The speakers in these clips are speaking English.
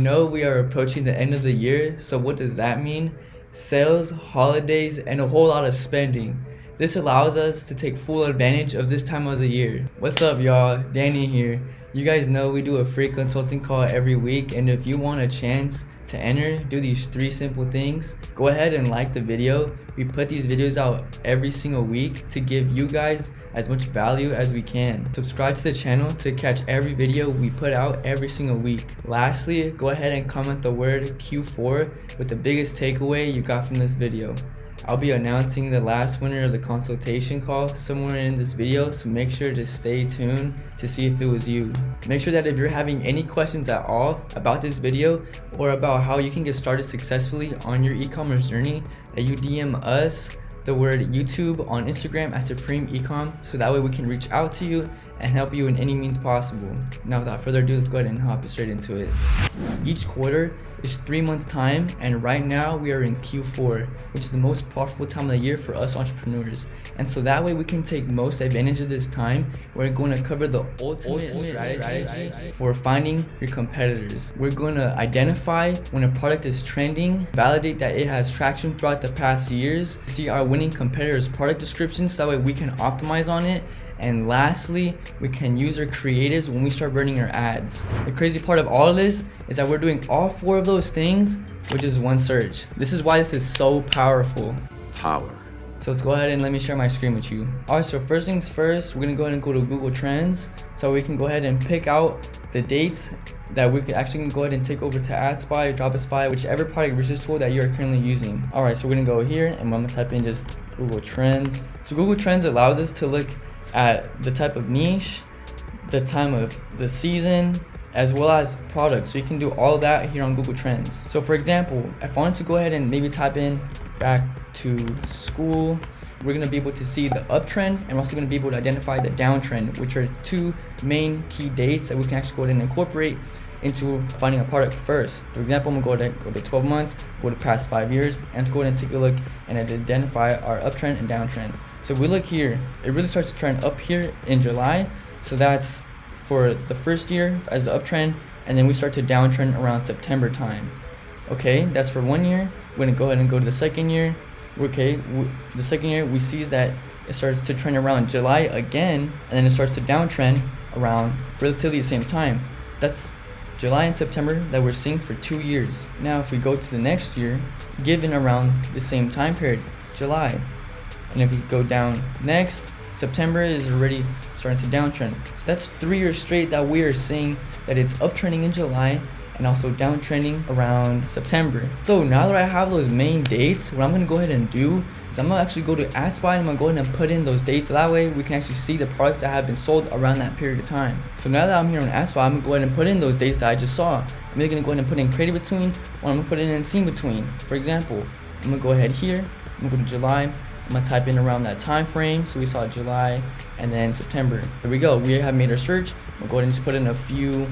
know we are approaching the end of the year, so what does that mean? Sales, holidays, and a whole lot of spending. This allows us to take full advantage of this time of the year. What's up, y'all? Danny here. You guys know we do a free consulting call every week, and if you want a chance to enter, do these 3 simple things. Go ahead and like the video. We put these videos out every single week to give you guys as much value as we can. Subscribe to the channel to catch every video we put out every single week. Lastly, go ahead and comment the word Q4 with the biggest takeaway you got from this video. I'll be announcing the last winner of the consultation call somewhere in this video, so make sure to stay tuned to see if it was you. Make sure that if you're having any questions at all about this video or about how you can get started successfully on your e-commerce journey, that you DM us the word YouTube on Instagram at Supreme Ecom, so that way we can reach out to you and help you in any means possible. Now without further ado, let's go ahead and hop straight into it. Each quarter is 3 months time, and right now we are in Q4, which is the most profitable time of the year for us entrepreneurs. And so that way we can take most advantage of this time. We're going to cover the ultimate strategy for finding your competitors. We're going to identify when a product is trending, validate that it has traction throughout the past years, see our winning competitors' product descriptions so that way we can optimize on it. And lastly, we can use our creatives when we start running our ads. The crazy part of all of this is that we're doing all 4 of those things with just one search. This is why this is so powerful. So let's go ahead and let me share my screen with you. Alright, so first things first, we're gonna go ahead and go to Google Trends so we can go ahead and pick out the dates that we can actually go ahead and take over to AdSpy or Dropify, whichever product research tool that you're currently using. Alright, so we're gonna go here and I'm gonna type in just Google Trends. So Google Trends allows us to look at the type of niche, the time of the season, as well as products. So you can do all that here on Google Trends. So for example, if I wanted to go ahead and maybe type in back to school, we're going to be able to see the uptrend, and we're also going to be able to identify the downtrend, which are 2 main key dates that we can actually go ahead and incorporate into finding a product first. For example, I'm going to go to 12 months, go to past 5 years, and let's go ahead and take a look and identify our uptrend and downtrend. So if we look here, it really starts to trend up here in July. So that's for the first year as the uptrend, and then we start to downtrend around September time. Okay, that's for 1 year. We're gonna go ahead and go to the second year. Okay, for the second year, we see that it starts to trend around July again, and then it starts to downtrend around relatively the same time. That's July and September that we're seeing for 2 years. Now, if we go to the next year, given around the same time period, July, and if we go down next, September is already starting to downtrend. So that's 3 years straight that we are seeing that it's uptrending in July and also downtrending around September. So now that I have those main dates, what I'm gonna go ahead and do is I'm gonna actually go to AdSpy and I'm gonna go ahead and put in those dates. So that way we can actually see the products that have been sold around that period of time. So now that I'm here on AdSpy, I'm gonna go ahead and put in those dates that I just saw. I'm either gonna go ahead and put in creative between, or I'm gonna put it in scene between. For example, I'm gonna go ahead here, I'm gonna go to July, I'm gonna type in around that time frame. So we saw July and then September. There we go. We have made our search. We'll go ahead and just put in a few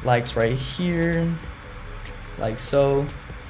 likes right here, like so.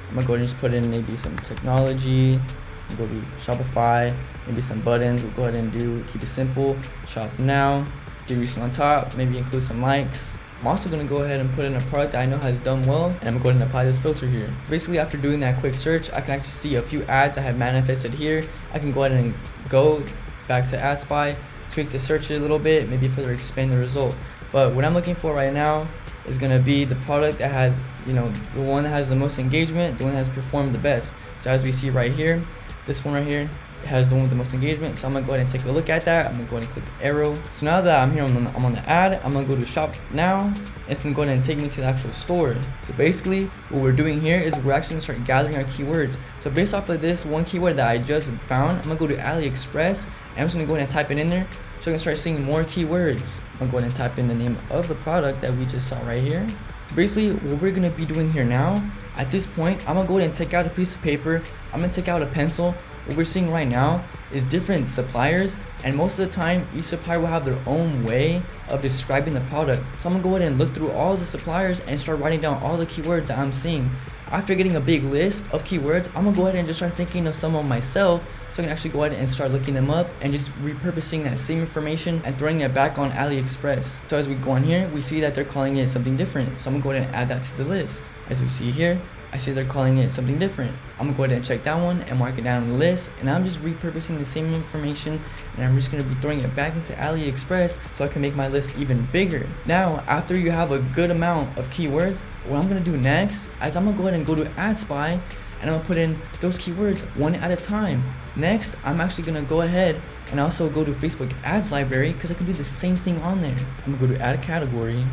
I'm gonna go ahead and just put in maybe some technology. We'll go to Shopify, maybe some buttons. We'll go ahead and keep it simple. Shop now. Do recent on top. Maybe include some likes. I'm also going to go ahead and put in a product that I know has done well, and I'm going to go ahead and apply this filter here. Basically, after doing that quick search, I can actually see a few ads I have manifested here. I can go ahead and go back to AdSpy, tweak the search a little bit, maybe further expand the result. But what I'm looking for right now is going to be the product that has, the one that has the most engagement, the one that has performed the best. So as we see right here, this one right here has the one with the most engagement. So I'm gonna go ahead and take a look at that. I'm gonna go ahead and click the arrow. So now that I'm here, I'm on the ad, I'm gonna go to shop now. It's gonna go ahead and take me to the actual store. So basically what we're doing here is we're actually gonna start gathering our keywords. So based off of this one keyword that I just found, I'm gonna go to AliExpress and I'm just gonna go ahead and type it in there. So I can start seeing more keywords. I'm gonna go ahead and type in the name of the product that we just saw right here. Basically what we're gonna be doing here now, at this point, I'm gonna go ahead and take out a piece of paper, I'm gonna take out a pencil, what we're seeing right now is different suppliers, and most of the time each supplier will have their own way of describing the product. So I'm gonna go ahead and look through all the suppliers and start writing down all the keywords that I'm seeing. After getting a big list of keywords, I'm gonna go ahead and just start thinking of some of myself, so I can actually go ahead and start looking them up and just repurposing that same information and throwing it back on AliExpress. So as we go on here, we see that they're calling it something different. So I'm gonna go ahead and add that to the list. As we see here, I see they're calling it something different. I'm gonna go ahead and check that one and mark it down on the list, and I'm just repurposing the same information, and I'm just gonna be throwing it back into AliExpress so I can make my list even bigger. Now, after you have a good amount of keywords, what I'm gonna do next is I'm gonna go ahead and go to AdSpy, and I'm gonna put in those keywords one at a time. Next, I'm actually gonna go ahead and also go to Facebook Ads Library, because I can do the same thing on there. I'm gonna go to Add Category,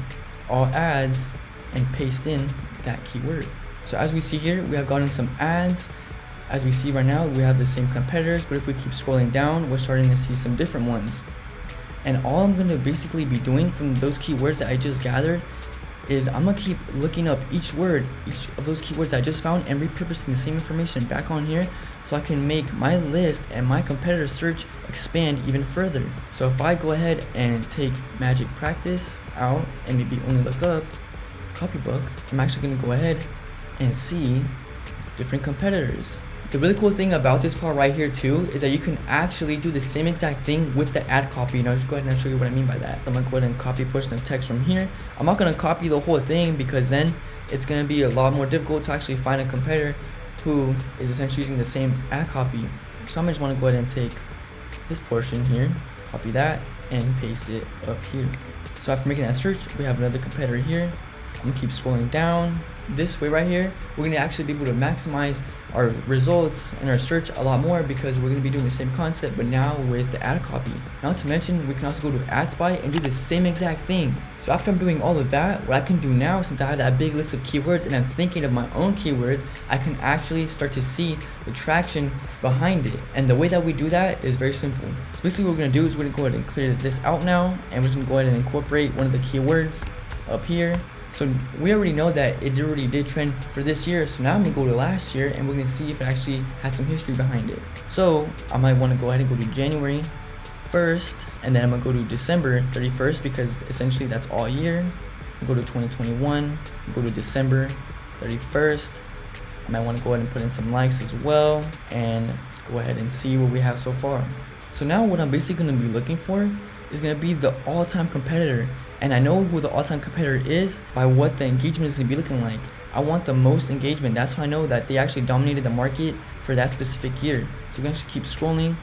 All Ads, and paste in that keyword. So as we see here, we have gotten some ads. As we see right now, we have the same competitors, but if we keep scrolling down, we're starting to see some different ones. And all I'm gonna basically be doing from those keywords that I just gathered is I'm gonna keep looking up each word, each of those keywords I just found, and repurposing the same information back on here so I can make my list and my competitor search expand even further. So if I go ahead and take Magic Practice out and maybe only look up Copybook, I'm actually gonna go ahead and see different competitors. The really cool thing about this part right here too is that you can actually do the same exact thing with the ad copy. And I'll just go ahead and show you what I mean by that. I'm gonna go ahead and copy push the text from here. I'm not gonna copy the whole thing, because then it's gonna be a lot more difficult to actually find a competitor who is essentially using the same ad copy. So I'm just wanna go ahead and take this portion here, copy that, and paste it up here. So after making that search, we have another competitor here. I'm gonna keep scrolling down. This way right here, we're gonna actually be able to maximize our results and our search a lot more, because we're gonna be doing the same concept but now with the ad copy. Not to mention, we can also go to AdSpy and do the same exact thing. So after I'm doing all of that, what I can do now, since I have that big list of keywords and I'm thinking of my own keywords, I can actually start to see the traction behind it. And the way that we do that is very simple. So basically what we're gonna do is we're gonna go ahead and clear this out now, and we're gonna go ahead and incorporate one of the keywords up here. So we already know that it already did trend for this year, so now I'm gonna go to last year and we're gonna see if it actually had some history behind it. So I might want to go ahead and go to January 1st, and then I'm gonna go to December 31st, because essentially that's all year. Go to 2021, go to December 31st. I might want to go ahead and put in some likes as well, and let's go ahead and see what we have so far. So now what I'm basically gonna be looking for is gonna be the all-time competitor. And I know who the all-time competitor is by what the engagement is going to be looking like. I want the most engagement. That's how I know that they actually dominated the market for that specific year. So we're going to keep scrolling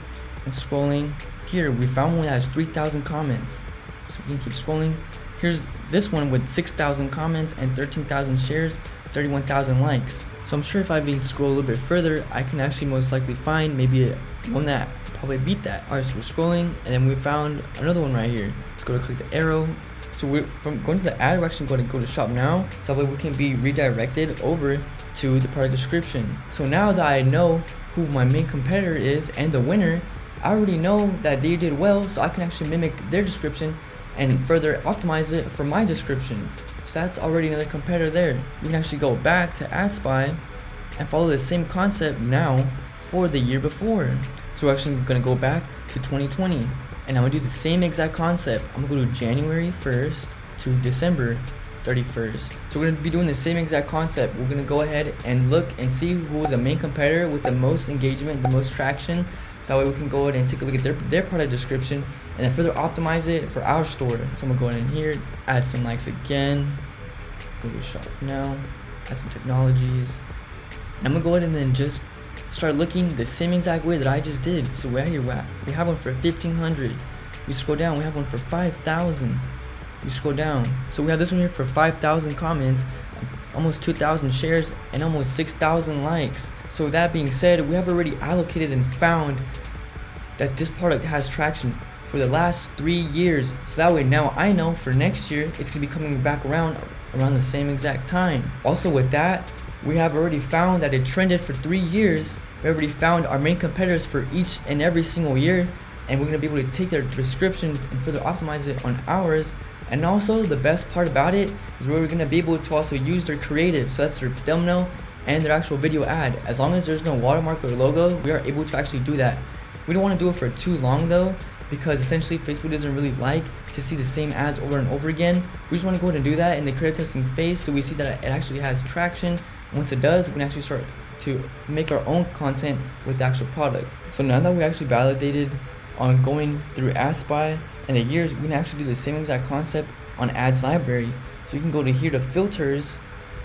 and scrolling. Here, we found one that has 3,000 comments. So we can keep scrolling. Here's this one with 6,000 comments and 13,000 shares, 31,000 likes. So I'm sure if I even scroll a little bit further, I can actually most likely find maybe one that probably beat that. Alright, so we're scrolling, and then we found another one right here. Let's go to click the arrow. So we're from going to the ad, we're actually going to go to shop now, so that way we can be redirected over to the product description. So now that I know who my main competitor is and the winner, I already know that they did well, so I can actually mimic their description and further optimize it for my description. So that's already another competitor there. We can actually go back to AdSpy and follow the same concept now for the year before. So we're actually going to go back to 2020, and I'm going to do the same exact concept. I'm going to go to January 1st to December 31st. So we're going to be doing the same exact concept. We're going to go ahead and look and see who is the main competitor with the most engagement, the most traction. So that way we can go ahead and take a look at their product description and then further optimize it for our store. So I'm going to go in here, add some likes again, go to shop now, add some technologies. And I'm going to go ahead and then just start looking the same exact way that I just did. So where you're at, we have one for 1,500. We scroll down, we have one for 5,000. We scroll down, so we have this one here for 5,000 comments, almost 2,000 shares, and almost 6,000 likes. So with that being said, we have already allocated and found that this product has traction for the last 3 years. So that way now I know for next year it's gonna be coming back around the same exact time. Also with that, we have already found that it trended for 3 years. We already found our main competitors for each and every single year, and we're gonna be able to take their description and further optimize it on ours And also the best part about it is we're gonna be able to also use their creative, so that's their thumbnail and their actual video ad. As long as there's no watermark or logo, we are able to actually do that. We don't want to do it for too long though, because essentially Facebook doesn't really like to see the same ads over and over again. We just want to go ahead and do that in the creative testing phase, so we see that it actually has traction. Once it does, we can actually start to make our own content with the actual product. So now that we actually validated on going through AdSpy and the years, we can actually do the same exact concept on Ads Library. So you can go to here to filters.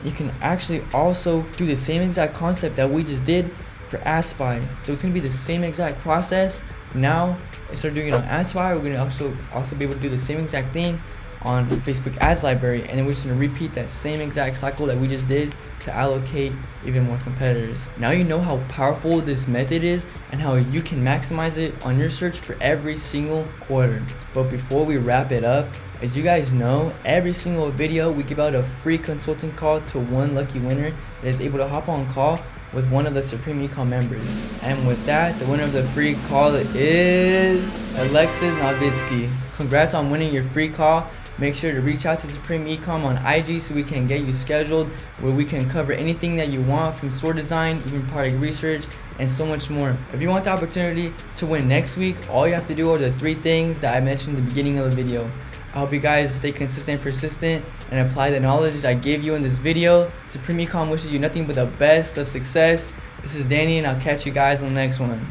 You can actually also do the same exact concept that we just did for AdSpy. So it's gonna be the same exact process. Now instead of doing it on AdSpy, we're gonna also be able to do the same exact thing on Facebook Ads Library, and then we're just gonna repeat that same exact cycle that we just did to allocate even more competitors. Now you know how powerful this method is and how you can maximize it on your search for every single quarter. But before we wrap it up, as you guys know, every single video we give out a free consulting call to one lucky winner that is able to hop on call with one of the Supreme Ecom members. And with that, the winner of the free call is Alexis Novitsky. Congrats on winning your free call. Make sure to reach out to Supreme Ecom on IG so we can get you scheduled, where we can cover anything that you want, from store design, even product research, and so much more. If you want the opportunity to win next week, all you have to do are the 3 things that I mentioned in the beginning of the video. I hope you guys stay consistent and persistent and apply the knowledge I gave you in this video. Supreme Ecom wishes you nothing but the best of success. This is Danny, and I'll catch you guys on the next one.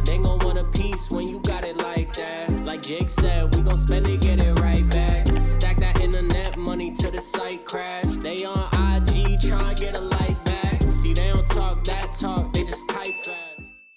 They gon' want a piece when you got it like that. Like Jake said, we gon' spend it, get it right back. Stack that internet money till the site crash. They on IG tryna get a like back. See, they don't talk that talk.